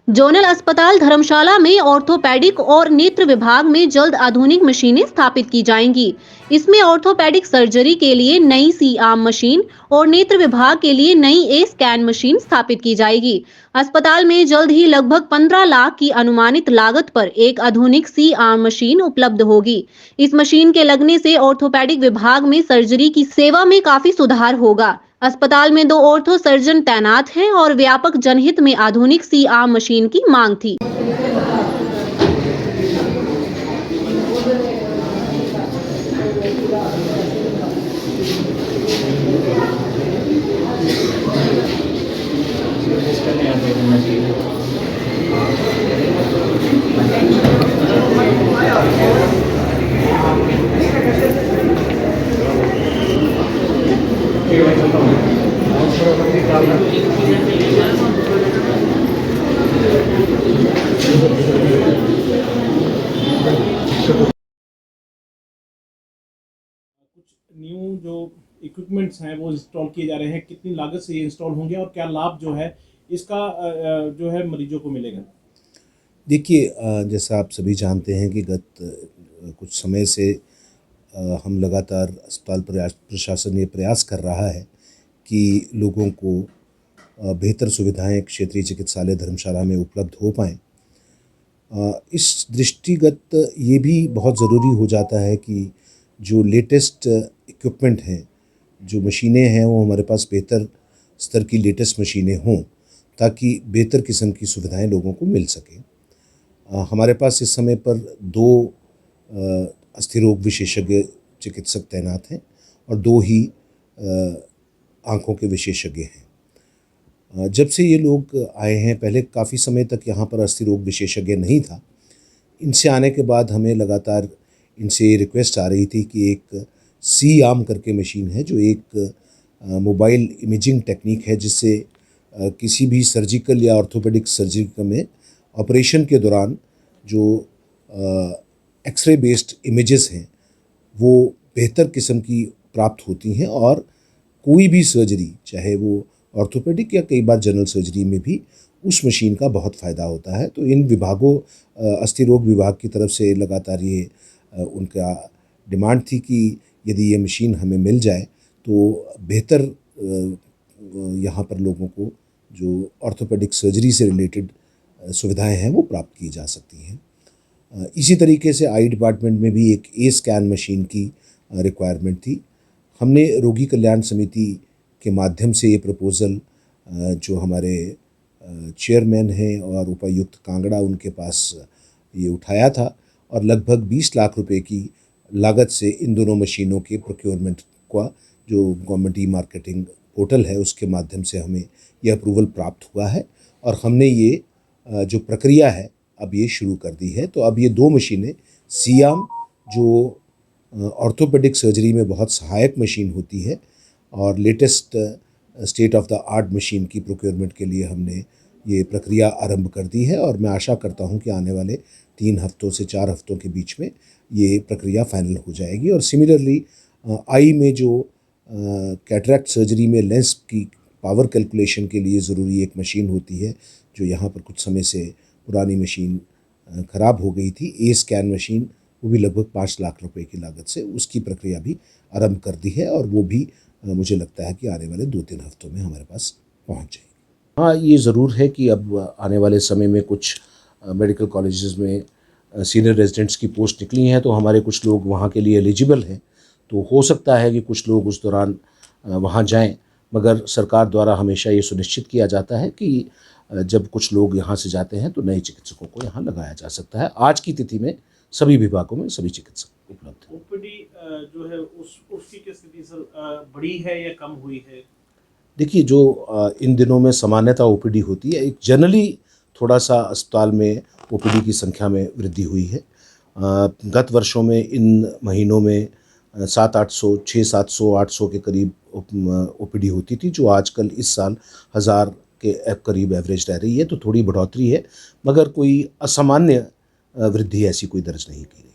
Zonal अस्पताल धर्मशाला में orthopaedic और नेत्र विभाग में जल्द आधुनिक मशीनें स्थापित की जाएंगी। इसमें ऑर्थोपेडिक सर्जरी के लिए नई सी आर्म मशीन और नेत्र विभाग के लिए नई ए स्कैन मशीन स्थापित की जाएगी। अस्पताल में जल्द ही लगभग 15 लाख की अनुमानित लागत पर एक आधुनिक सी आर्म मशीन उपलब्ध होगी। इस मशीन के लगने से ऑर्थोपेडिक विभाग में सर्जरी की सेवा में काफी सुधार होगा। अस्पताल में 2 ऑर्थो सर्जन तैनात हैं और व्यापक जनहित में आधुनिक सी आर्म मशीन की मांग थी। न्यू जो इक्विपमेंट्स हैं वो इंस्टॉल किए जा रहे हैं, कितनी लागत से ये इंस्टॉल होंगे और क्या लाभ जो है इसका जो है मरीजों को मिलेगा? देखिए, जैसा आप सभी जानते हैं कि गत कुछ समय से हम लगातार अस्पताल प्रशासन ये प्रयास कर रहा है कि लोगों को बेहतर सुविधाएं क्षेत्रीय चिकित्सालय धर्मशाला में उपलब्ध हो पाएँ। इस दृष्टिगत ये भी बहुत ज़रूरी हो जाता है कि जो लेटेस्ट इक्विपमेंट हैं, जो मशीनें हैं, वो हमारे पास बेहतर स्तर की लेटेस्ट मशीनें हों, ताकि बेहतर किस्म की सुविधाएं लोगों को मिल सकें। हमारे पास इस समय पर 2 अस्थि रोग विशेषज्ञ चिकित्सक तैनात हैं और 2 ही आँखों के विशेषज्ञ हैं। जब से ये लोग आए हैं, पहले काफ़ी समय तक यहाँ पर अस्थि रोग विशेषज्ञ नहीं था। इनसे आने के बाद हमें लगातार इनसे रिक्वेस्ट आ रही थी कि एक सी आर्म करके मशीन है, जो एक मोबाइल इमेजिंग टेक्निक है, जिससे किसी भी सर्जिकल या ऑर्थोपेडिक सर्जरी में ऑपरेशन के दौरान जो एक्सरे बेस्ड इमेजेस हैं वो बेहतर किस्म की प्राप्त होती हैं और कोई भी सर्जरी, चाहे वो ऑर्थोपेडिक या कई बार जनरल सर्जरी में भी उस मशीन का बहुत फ़ायदा होता है। तो इन विभागों, अस्थि रोग विभाग की तरफ से लगातार ये उनका डिमांड थी कि यदि ये मशीन हमें मिल जाए तो बेहतर यहाँ पर लोगों को जो ऑर्थोपेडिक सर्जरी से रिलेटेड सुविधाएं हैं वो प्राप्त की जा सकती हैं। इसी तरीके से आई डिपार्टमेंट में भी एक ए स्कैन मशीन की रिक्वायरमेंट थी। हमने रोगी कल्याण समिति के माध्यम से ये प्रपोज़ल जो हमारे चेयरमैन हैं और उपायुक्त कांगड़ा, उनके पास ये उठाया था और लगभग 20 लाख रुपए की लागत से इन दोनों मशीनों के प्रोक्योरमेंट का जो गवर्नमेंट ई मार्केटिंग पोर्टल है उसके माध्यम से हमें यह अप्रूवल प्राप्त हुआ है और हमने ये जो प्रक्रिया है अब ये शुरू कर दी है। तो अब ये 2 मशीनें सी आर्म, जो ऑर्थोपेडिक सर्जरी में बहुत सहायक मशीन होती है, और latest state of the art machine की प्रोक्योरमेंट के लिए हमने ये प्रक्रिया आरंभ कर दी है और मैं आशा करता हूँ कि आने वाले 3 हफ्तों से 4 हफ्तों के बीच में ये प्रक्रिया फाइनल हो जाएगी। और सिमिलरली आई में जो कैटरैक्ट सर्जरी में लेंस की पावर कैलकुलेशन के लिए ज़रूरी एक मशीन होती है, जो यहाँ पर कुछ समय से पुरानी मशीन ख़राब हो गई थी, ए स्कैन मशीन, वो भी लगभग 5 लाख रुपए की लागत से उसकी प्रक्रिया भी आरंभ कर दी है और वो भी मुझे लगता है कि आने वाले 2-3 हफ्तों में हमारे पास पहुँच जाएगी। हाँ, ये ज़रूर है कि अब आने वाले समय में कुछ मेडिकल कॉलेजेस में सीनियर रेजिडेंट्स की पोस्ट निकली हैं, तो हमारे कुछ लोग वहाँ के लिए एलिजिबल हैं। तो हो सकता है कि कुछ लोग उस दौरान वहाँ जाएं, मगर सरकार द्वारा हमेशा ये सुनिश्चित किया जाता है कि जब कुछ लोग यहाँ से जाते हैं तो नए चिकित्सकों को यहाँ लगाया जा सकता है। आज की तिथि में सभी विभागों में सभी चिकित्सक उपलब्ध हैं। ओपीडी जो है उसकी क्या स्थिति सर, बढ़ी है या कम हुई है? देखिए, जो इन दिनों में सामान्यतः ओपीडी होती है, एक जनरली थोड़ा सा अस्पताल में ओपीडी की संख्या में वृद्धि हुई है। गत वर्षों में इन महीनों में 700-800, 600-700, 800 के करीब ओपीडी होती थी, जो आजकल इस साल 1000 के करीब एवरेज रह रही है। तो थोड़ी बढ़ोतरी है, मगर कोई असामान्य वृद्धि ऐसी कोई दर्ज नहीं की गई।